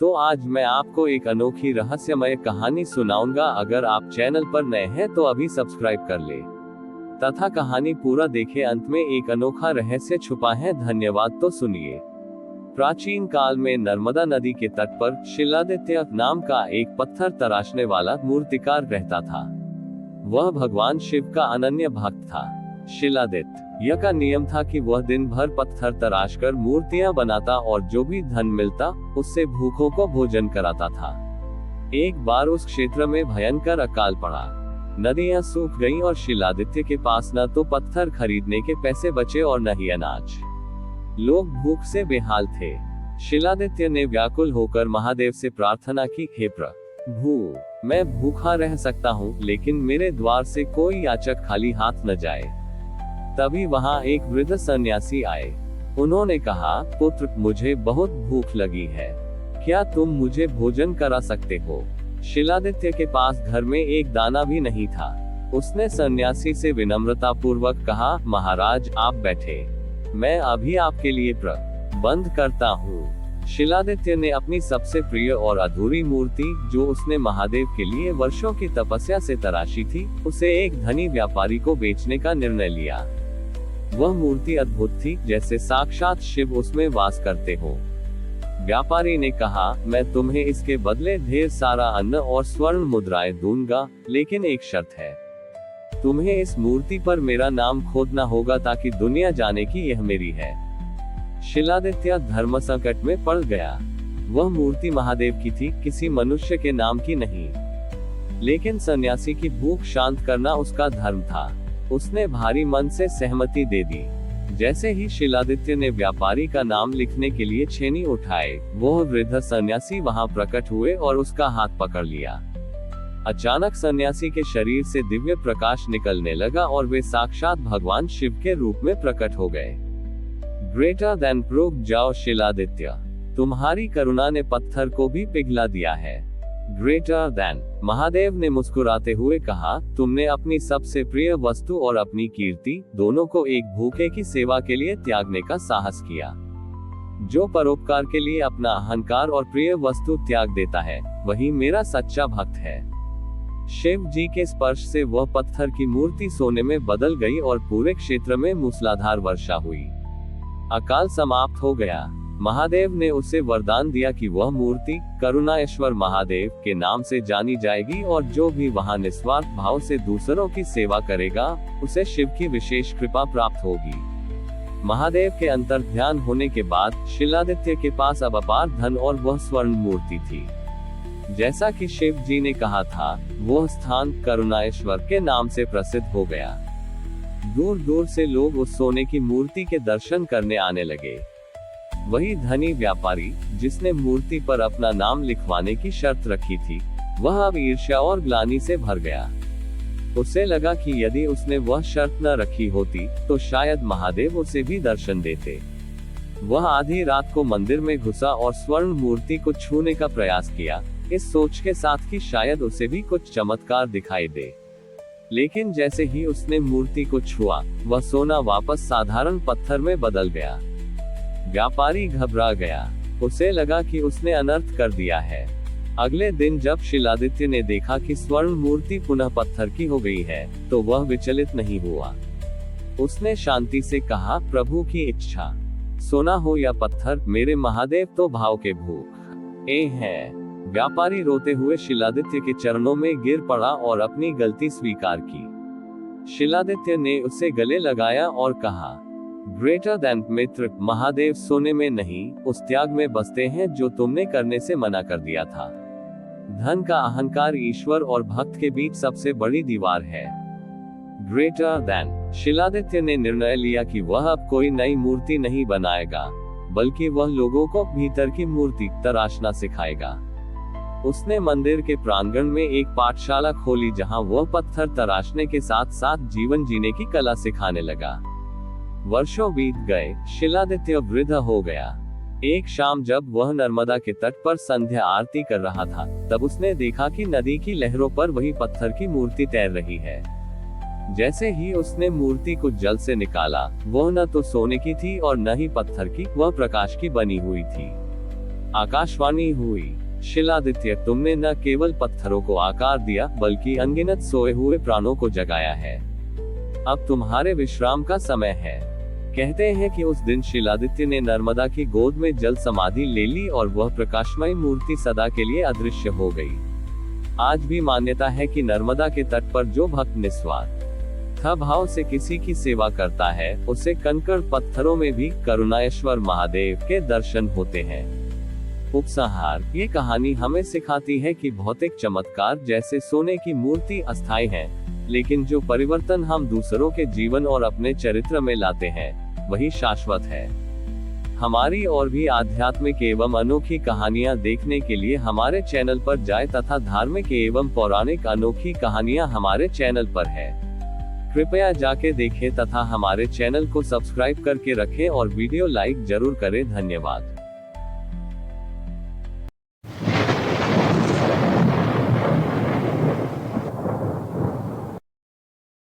तो आज मैं आपको एक अनोखी रहस्यमय कहानी सुनाऊंगा। अगर आप चैनल पर नए हैं तो अभी सब्सक्राइब कर ले तथा कहानी पूरा देखें। अंत में एक अनोखा रहस्य छुपा है। धन्यवाद। तो सुनिए। प्राचीन काल में नर्मदा नदी के तट पर शिलादित्य नाम का एक पत्थर तराशने वाला मूर्तिकार रहता था। वह भगवान शिव का अनन्य भक्त था। शिलादित्य का नियम था कि वह दिन भर पत्थर तराशकर मूर्तियां बनाता और जो भी धन मिलता उससे भूखों को भोजन कराता था। एक बार उस क्षेत्र में भयंकर अकाल पड़ा। नदियां सूख गईं और शिलादित्य के पास न तो पत्थर खरीदने के पैसे बचे और न ही अनाज। लोग भूख से बेहाल थे। शिलादित्य ने व्याकुल होकर महादेव से प्रार्थना की, हे प्रभु, मैं भूखा रह सकता हूँ, लेकिन मेरे द्वार से कोई याचक खाली हाथ न जाए। तभी वहां एक वृद्ध सन्यासी आए। उन्होंने कहा, पुत्र, मुझे बहुत भूख लगी है, क्या तुम मुझे भोजन करा सकते हो? शिलादित्य के पास घर में एक दाना भी नहीं था। उसने सन्यासी से विनम्रता पूर्वक कहा, महाराज आप बैठे, मैं अभी आपके लिए प्रबंध करता हूँ। शिलादित्य ने अपनी सबसे प्रिय और अधूरी मूर्ति, जो उसने महादेव के लिए वर्षों की तपस्या से तराशी थी, उसे एक धनी व्यापारी को बेचने का निर्णय लिया। वह मूर्ति अद्भुत थी, जैसे साक्षात शिव उसमें वास करते हो। व्यापारी ने कहा, मैं तुम्हें इसके बदले ढेर सारा अन्न और स्वर्ण मुद्राएं दूंगा, लेकिन एक शर्त है, तुम्हें इस मूर्ति पर मेरा नाम खोदना होगा ताकि दुनिया जाने कि यह मेरी है। शिलादित्य धर्म संकट में पड़ गया। वह मूर्ति महादेव की थी, किसी मनुष्य के नाम की नहीं। लेकिन सन्यासी की भूख शांत करना उसका धर्म था। उसने भारी मन से सहमति दे दी। जैसे ही शिलादित्य ने व्यापारी का नाम लिखने के लिए छेनी उठाए, वह वृद्ध सन्यासी वहां प्रकट हुए और उसका हाथ पकड़ लिया। अचानक सन्यासी के शरीर से दिव्य प्रकाश निकलने लगा और वे साक्षात भगवान शिव के रूप में प्रकट हो गए। ग्रेटर देन, रुक जाओ शिलादित्य, तुम्हारी करुणा ने पत्थर को भी पिघला दिया है। ग्रेटर देन, महादेव ने मुस्कुराते हुए कहा, तुमने अपनी सबसे प्रिय वस्तु और अपनी कीर्ति दोनों को एक भूखे की सेवा के लिए त्यागने का साहस किया। जो परोपकार के लिए अपना अहंकार और प्रिय वस्तु त्याग देता है, वही मेरा सच्चा भक्त है। शिव जी के स्पर्श से वह पत्थर की मूर्ति सोने में बदल गई और पूरे क्षेत्र में मूसलाधार वर्षा हुई। अकाल समाप्त हो गया। महादेव ने उसे वरदान दिया कि वह मूर्ति करुणाश्वर महादेव के नाम से जानी जाएगी और जो भी वहां निस्वार्थ भाव से दूसरों की सेवा करेगा, उसे शिव की विशेष कृपा प्राप्त होगी। महादेव के अंतर ध्यान होने के बाद शिलादित्य के पास अब अपार धन और वह स्वर्ण मूर्ति थी। जैसा कि शिव जी ने कहा था, वह स्थान करुणाश्वर के नाम से प्रसिद्ध हो गया। दूर दूर से लोग उस सोने की मूर्ति के दर्शन करने आने लगे। वही धनी व्यापारी, जिसने मूर्ति पर अपना नाम लिखवाने की शर्त रखी थी, वह अब ईर्ष्या और ग्लानि से भर गया। उसे लगा कि यदि उसने वह शर्त न रखी होती तो शायद महादेव उसे भी दर्शन देते। वह आधी रात को मंदिर में घुसा और स्वर्ण मूर्ति को छूने का प्रयास किया, इस सोच के साथ कि शायद उसे भी कुछ चमत्कार दिखाई दे। लेकिन जैसे ही उसने मूर्ति को छुआ, वह सोना वापस साधारण पत्थर में बदल गया। व्यापारी घबरा गया। उसे लगा कि उसने अनर्थ कर दिया है। अगले दिन जब शिलादित्य ने देखा कि स्वर्ण मूर्ति पुनः पत्थर की हो गई है, तो वह विचलित नहीं हुआ। उसने शांति से कहा, प्रभु की इच्छा, सोना हो या पत्थर, मेरे महादेव तो भाव के भूखे हैं। व्यापारी रोते हुए शिलादित्य के चरणों में गिर पड़ा और अपनी गलती स्वीकार की। शिलादित्य ने उसे गले लगाया और कहा, ग्रेटर देन मित्र, महादेव सोने में नहीं, उस त्याग में बसते हैं जो तुमने करने से मना कर दिया था। धन का अहंकार ईश्वर और भक्त के बीच सबसे बड़ी दीवार है। ग्रेटर देन, शिलादित्य ने निर्णय लिया कि वह अब कोई नई मूर्ति नहीं बनाएगा, बल्कि वह लोगों को भीतर की मूर्ति तराशना सिखाएगा। उसने मंदिर के प्रांगण में एक पाठशाला खोली, जहां वह पत्थर तराशने के साथ साथ जीवन जीने की कला सिखाने लगा। वर्षों बीत गए, शिलादित्य वृद्ध हो गया। एक शाम जब वह नर्मदा के तट पर संध्या आरती कर रहा था, तब उसने देखा कि नदी की लहरों पर वही पत्थर की मूर्ति तैर रही है। जैसे ही उसने मूर्ति को जल से निकाला, वह न तो सोने की थी और न ही पत्थर की, वह प्रकाश की बनी हुई थी। आकाशवाणी हुई। शिलादित्य, तुमने न केवल पत्थरों को आकार दिया बल्कि अनगिनत सोए हुए प्राणों को जगाया है। अब तुम्हारे विश्राम का समय है। कहते हैं कि उस दिन शिलादित्य ने नर्मदा की गोद में जल समाधि ले ली और वह प्रकाशमयी मूर्ति सदा के लिए अदृश्य हो गई। आज भी मान्यता है कि नर्मदा के तट पर जो भक्त निस्वार्थ भाव से किसी की सेवा करता है, उसे कंकड़ पत्थरों में भी करुणाश्वर महादेव के दर्शन होते हैं। उपसंहार, ये कहानी हमें सिखाती है कि भौतिक चमत्कार जैसे सोने की मूर्ति अस्थायी है, लेकिन जो परिवर्तन हम दूसरों के जीवन और अपने चरित्र में लाते हैं, वही शाश्वत है। हमारी और भी आध्यात्मिक एवं अनोखी कहानियां देखने के लिए हमारे चैनल पर जाएं तथा धार्मिक एवं पौराणिक अनोखी कहानियां हमारे चैनल पर है। कृपया जाके देखें तथा हमारे चैनल को सब्सक्राइब करके रखें और वीडियो लाइक जरूर करें। धन्यवाद।